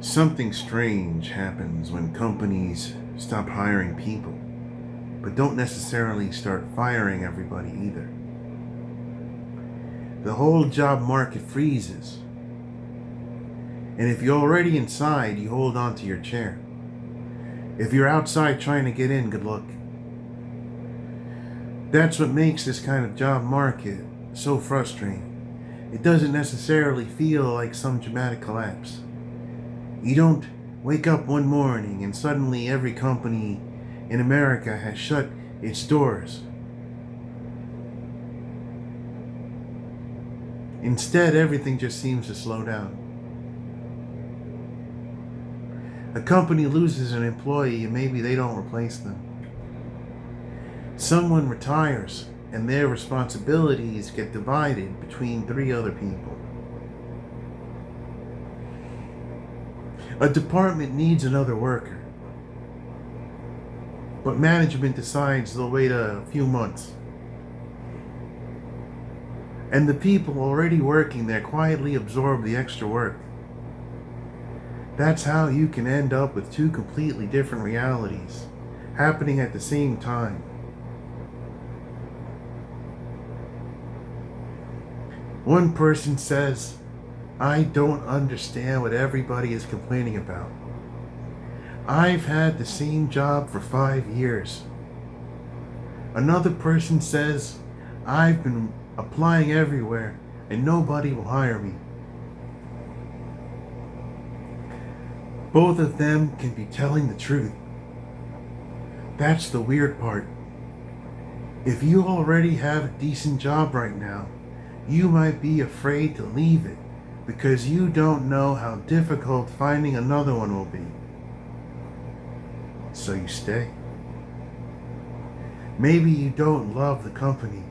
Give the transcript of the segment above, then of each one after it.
Something strange happens when companies stop hiring people, but don't necessarily start firing everybody either. The whole job market freezes, and if you're already inside, you hold on to your chair. If you're outside trying to get in, good luck. That's what makes this kind of job market so frustrating. It doesn't necessarily feel like some dramatic collapse. You don't wake up one morning and suddenly every company in America has shut its doors. Instead, everything just seems to slow down. A company loses an employee and maybe they don't replace them. Someone retires and their responsibilities get divided between 3 other people. A department needs another worker, but management decides they'll wait a few months. And the people already working there quietly absorb the extra work. That's how you can end up with 2 completely different realities happening at the same time. One person says, "I don't understand what everybody is complaining about. I've had the same job for 5 years." Another person says, "I've been applying everywhere and nobody will hire me." Both of them can be telling the truth. That's the weird part. If you already have a decent job right now, you might be afraid to leave it because you don't know how difficult finding another one will be. So you stay. Maybe you don't love the company.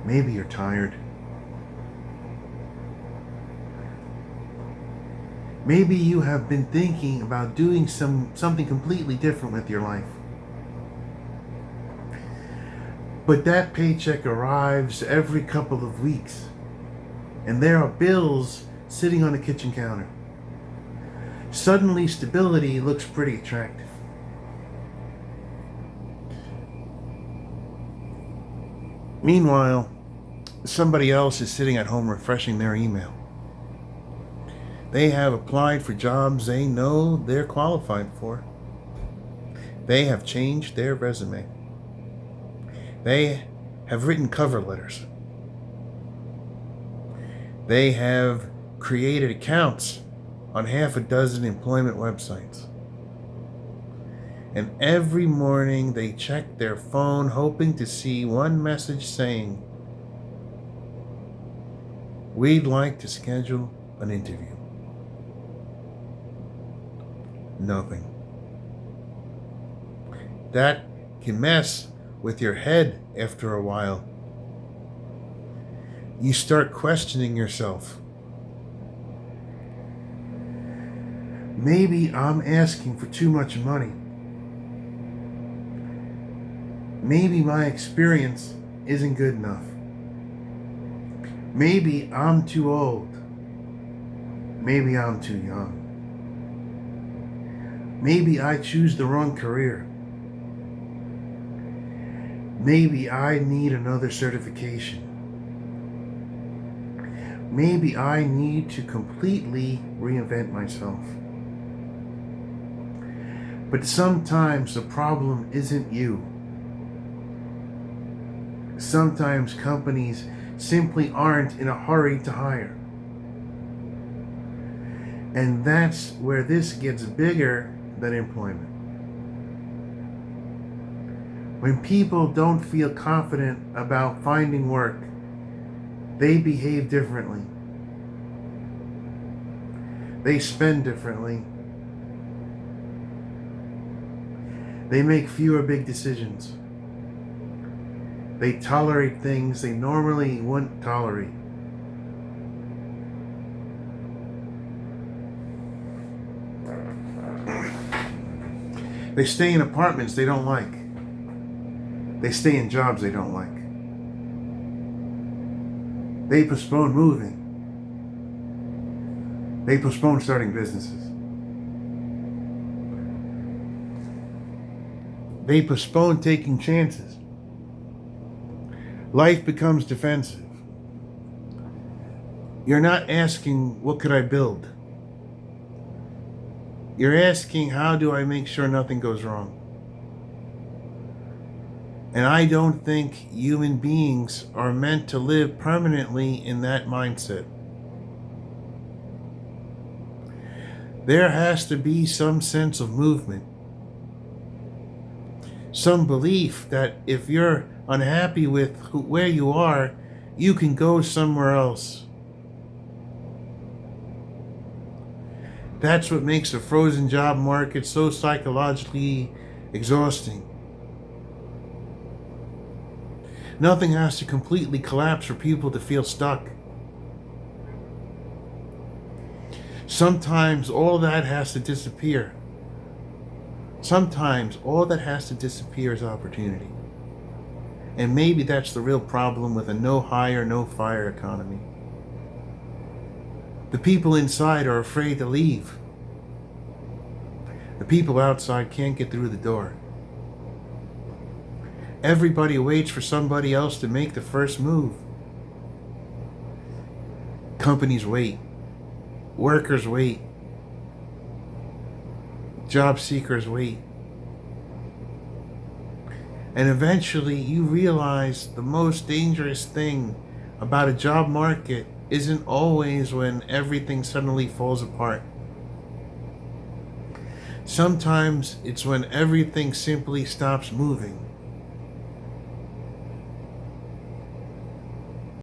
Maybe you're tired. Maybe you have been thinking about doing something completely different with your life. But that paycheck arrives every couple of weeks, and there are bills sitting on the kitchen counter. Suddenly, stability looks pretty attractive. Meanwhile, somebody else is sitting at home refreshing their email. They have applied for jobs they know they're qualified for. They have changed their resume. They have written cover letters. They have created accounts on half a dozen employment websites. And every morning they check their phone hoping to see one message saying, "We'd like to schedule an interview." Nothing. That can mess with your head after a while. You start questioning yourself. Maybe I'm asking for too much money. Maybe my experience isn't good enough. Maybe I'm too old. Maybe I'm too young. Maybe I choose the wrong career. Maybe I need another certification. Maybe I need to completely reinvent myself. But sometimes the problem isn't you. Sometimes companies simply aren't in a hurry to hire. And that's where this gets bigger than employment. When people don't feel confident about finding work, they behave differently. They spend differently. They make fewer big decisions. They tolerate things they normally wouldn't tolerate. They stay in apartments they don't like. They stay in jobs they don't like. They postpone moving. They postpone starting businesses. They postpone taking chances. Life becomes defensive. You're not asking, what could I build? You're asking, how do I make sure nothing goes wrong? And I don't think human beings are meant to live permanently in that mindset. There has to be some sense of movement. Some belief that if you're unhappy with where you are, you can go somewhere else. That's what makes the frozen job market so psychologically exhausting. Nothing has to completely collapse for people to feel stuck. Sometimes all that has to disappear. Sometimes all that has to disappear is opportunity. And maybe that's the real problem with a no hire, no fire economy. The people inside are afraid to leave. The people outside can't get through the door. Everybody waits for somebody else to make the first move. Companies wait. Workers wait. Job seekers wait. And eventually you realize the most dangerous thing about a job market isn't always when everything suddenly falls apart. Sometimes it's when everything simply stops moving.